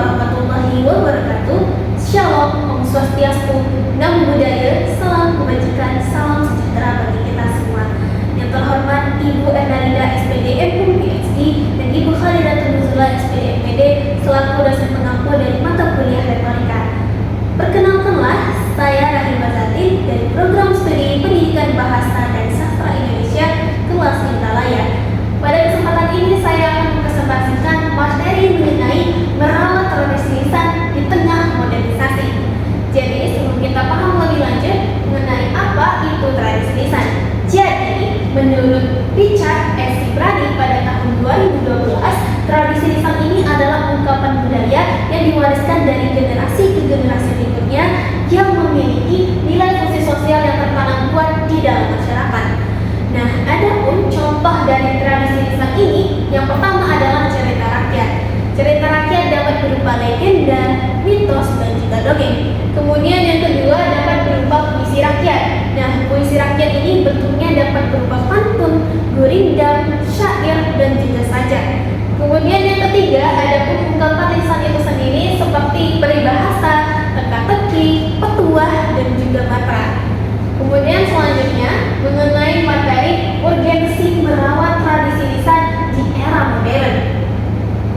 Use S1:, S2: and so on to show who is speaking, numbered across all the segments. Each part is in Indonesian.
S1: warahmatullahi wabarakatuh. Shalom, Om Swastiastu, Namo Buddhaya, salam kebajikan, salam sejahtera bagi kita semua. Yang terhormat Ibu Ernalida SPD MPhil PhD dan Ibu Khalidatul Nuzula SPD MPD selaku dosen pengampu dari mata kuliah retorika. Perkenalkanlah, saya Rahima Zatin dari program studi Pendidikan Bahasa dan Sastra Indonesia kelas Intalaya. Pada kesempatan ini saya akan mempresentasikan materi mengenai merawat tradisi lisan di tengah modernisasi. Jadi sebelum kita paham lebih lanjut mengenai apa itu tradisi lisan. Jadi menurut Richard S. Sibrani pada tahun 2012, tradisi lisan ini adalah ungkapan budaya yang diwariskan dari generasi ke generasi berikutnya yang memiliki nilai fungsi sosial yang tertanam kuat di dalam masyarakat. Nah, adapun contoh dari tradisi lisan ini, yang pertama adalah cerita rakyat. Cerita rakyat dapat berupa legenda, mitos, dan juga dongeng. Kemudian yang kedua dapat berupa puisi rakyat. Nah, puisi rakyat ini bentuknya dapat berupa pantun, gurindam, syair, dan juga sajak. Kemudian yang ketiga ada ungkapan lisan itu sendiri seperti peribahasa, teka-teki, petuah, dan juga matra. Kemudian selanjutnya mengenai materi urgensi merawat tradisi lisan di era modern.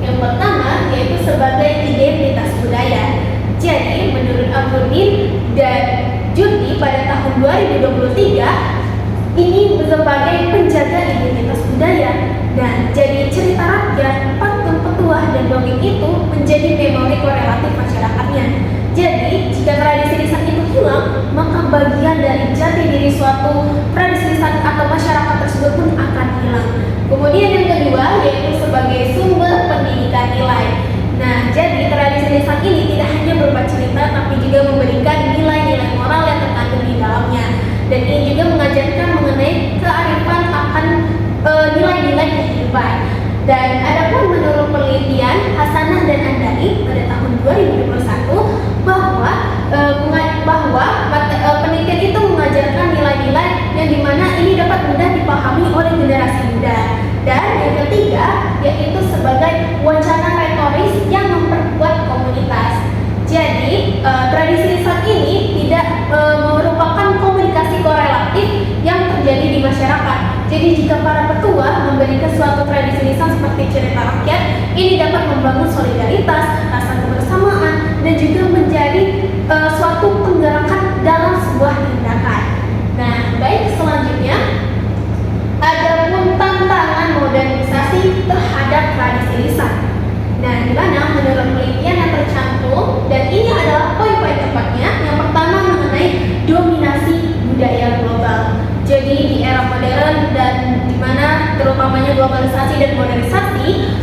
S1: Yang pertama yaitu sebagai identitas budaya. Jadi menurut Abdurdin dan Judi pada tahun 2023 ini sebagai penjaga identitas budaya. Dan jadi cerita rakyat, pantun, petuah, dan dongeng itu menjadi memori korelatif masyarakatnya. Jadi, jika tradisi lisan itu hilang, maka bagian dari jati diri suatu tradisi lisan atau masyarakat tersebut pun akan hilang. Kemudian yang kedua, yaitu sebagai sumber pendidikan nilai. Nah, jadi tradisi lisan ini tidak hanya berupa cerita, tapi juga memberikan nilai-nilai moral yang terkandung di dalamnya. Dan ini juga mengajarkan mengenai kearifan akan nilai-nilai kehidupan. Dan adapun menurut penelitian Hasanah dan Andari pada tahun 2021 bahwa penelitian itu mengajarkan nilai-nilai yang dimana ini dapat mudah dipahami oleh generasi muda. Dan yang ketiga yaitu sebagai wacana retoris yang memperkuat komunitas. Jadi tradisi lisan ini tidak merupakan komunikasi korelatif yang terjadi di masyarakat. Jadi jika para petua memberikan suatu tradisi lisan seperti cerita rakyat, ini dapat membangun solidaritas, rasa kebersamaan, dan juga menjadi suatu penggerakan dalam sebuah tindakan. Nah, baik, selanjutnya adapun tantangan modernisasi terhadap tradisi lisan. Nah, di mana menurut penelitian yang tercantum, dan ini adalah poin-poin tepatnya. Yang pertama mengenai dominasi budaya global. Jadi di era modern dan di mana terutamanya globalisasi dan modernisasi,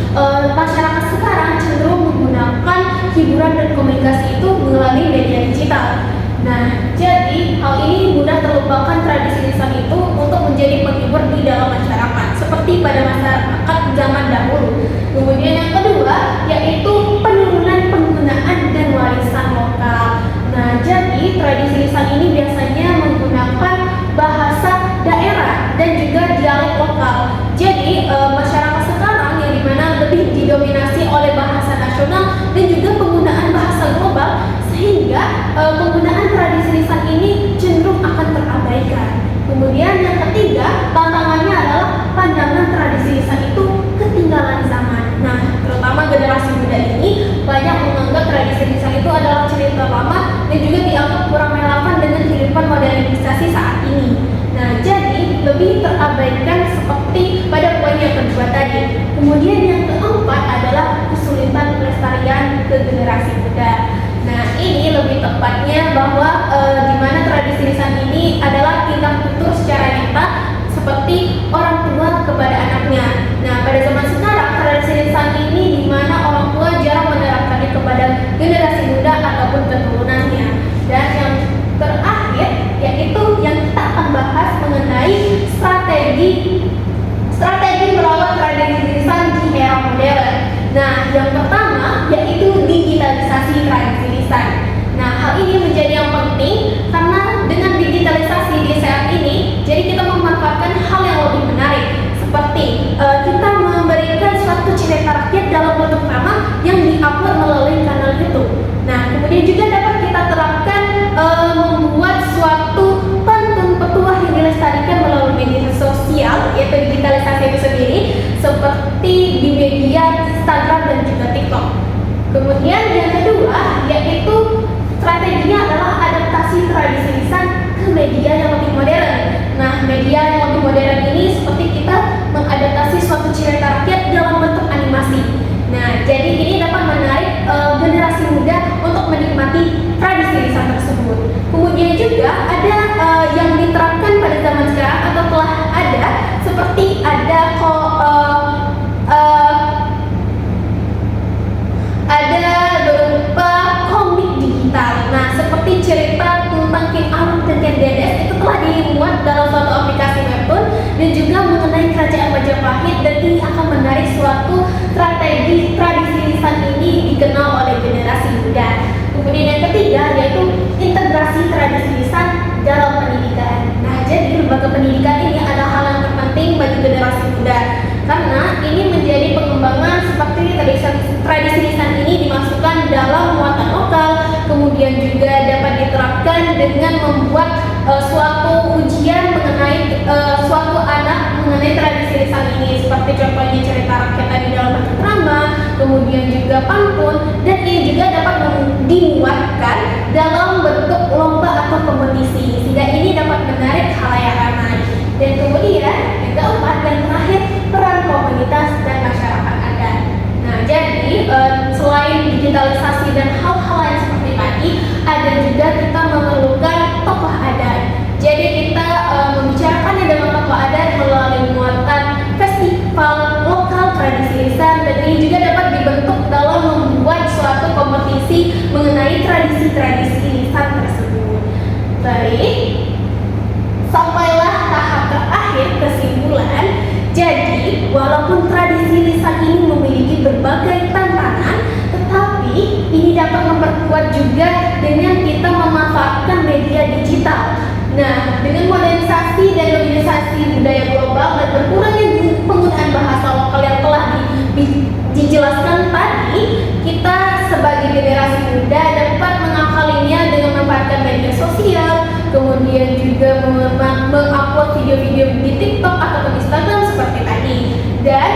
S1: masyarakat sekarang cenderung menggunakan hiburan dan komunikasi itu melalui media digital. Nah, jadi hal ini mudah terlupakan tradisi lisan itu untuk menjadi penghibur di dalam masyarakat seperti pada masyarakat zaman dahulu. Kemudian yang kedua yaitu penurunan penggunaan dan warisan lokal. Nah, jadi tradisi lisan ini biasanya menggunakan bahasa daerah dan juga dialek lokal. Jadi masyarakat sekarang yang dimana lebih didominasi oleh bahasa nasional dan juga penggunaan bahasa global, sehingga penggunaan tradisi lisan ini cenderung akan terabaikan. Kemudian yang ketiga, tantangannya adalah pandangan tradisi lisan itu ketinggalan zaman. Nah, terutama generasi muda ini banyak menganggap tradisi lisan itu adalah cerita lama dan juga dianggap kurang relevan dengan kehidupan modernisasi saat ini. Nah, jadi lebih terabaikan seperti pada poin yang kedua tadi. Kemudian yang keempat adalah kesulitan pelestarian ke generasi muda. Nah, ini lebih tepatnya bahwa di mana tradisi lisan ini adalah tindak tutur secara nyata seperti orang tua kepada anaknya. Nah, pada zaman sekarang tradisi lisan ini di mana orang tua jarang menerapkannya kepada generasi muda ataupun keturunannya. Dan yang terakhir yaitu yang kita akan bahas mengenai strategi merawat tradisi lisan di era modern. Nah, yang pertama yaitu digitalisasi tradisi lisan. Nah, hal ini menjadi yang penting karena dengan digitalisasi di saat ini, jadi kita memanfaatkan hal yang lebih menarik seperti kita memberikan suatu cerita rakyat dalam bentuk nama yang diupload melalui kanal Nah, jadi ini dapat menarik generasi muda untuk menikmati tradisi lisan tersebut. Kemudian juga ada yang diterapkan pada zaman sekarang atau telah ada, seperti ada berupa komik digital. Nah, seperti cerita tentang King Arthur dan Ken Dedes itu telah dimuat dalam suatu aplikasi webtoon dan juga mengenai kerajaan Majapahit, dan ini akan menarik suatu strategi tradisi lisan ini dikenal oleh generasi muda. Kemudian yang ketiga yaitu integrasi tradisi lisan dalam pendidikan. Nah, jadi lembaga pendidikan ini adalah hal yang terpenting bagi generasi muda karena ini menjadi pengembangan seperti tradisi lisan ini dimasukkan dalam muatan lokal, kemudian juga dapat diterapkan dengan membuat suatu ujian mengenai suatu anak mengenai tradisi lisan ini, seperti contohnya cerita rakyat tadi dalam bentuk drama, kemudian juga pantun, dan ini juga dapat dimuatkan dalam bentuk lomba atau kompetisi sehingga ini dapat menarik khalayak ramai. Dan kemudian yang keempat dan terakhir, peran komunitas dan masyarakat adat. Nah, jadi selain digitalisasi dan hal-hal yang seperti tadi, ada juga kita memerlukan tokoh adat. Jadi kita membicarakan dengan tokoh adat melalui muatan festival lokal tradisi lisan, dan ini juga dapat dibentuk dalam membuat suatu kompetisi mengenai tradisi-tradisi lisan tersebut. Baik, sampailah tahap terakhir, kesimpulan. Jadi, walaupun tradisi lisan ini memiliki berbagai tantangan, tetapi ini dapat memperkuat juga dengan kita memanfaatkan media digital. Nah, dengan modernisasi dan globalisasi budaya global dan berkurangnya penggunaan bahasa lokal yang telah dijelaskan tadi, kita sebagai generasi muda dapat mengakalinya dengan memanfaatkan media sosial, kemudian juga mengupload video-video di TikTok atau Instagram seperti tadi. Dan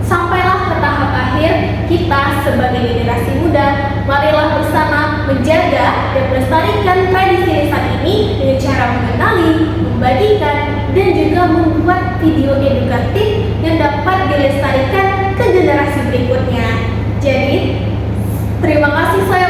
S1: sampailah ke tahap akhir, kita sebagai generasi muda, marilah bersama menjaga dan melestarikan tradisi lisan ini dengan cara mengenali, membagikan, dan juga membuat video edukatif yang dapat dilestarikan ke generasi berikutnya. Jadi, terima kasih saya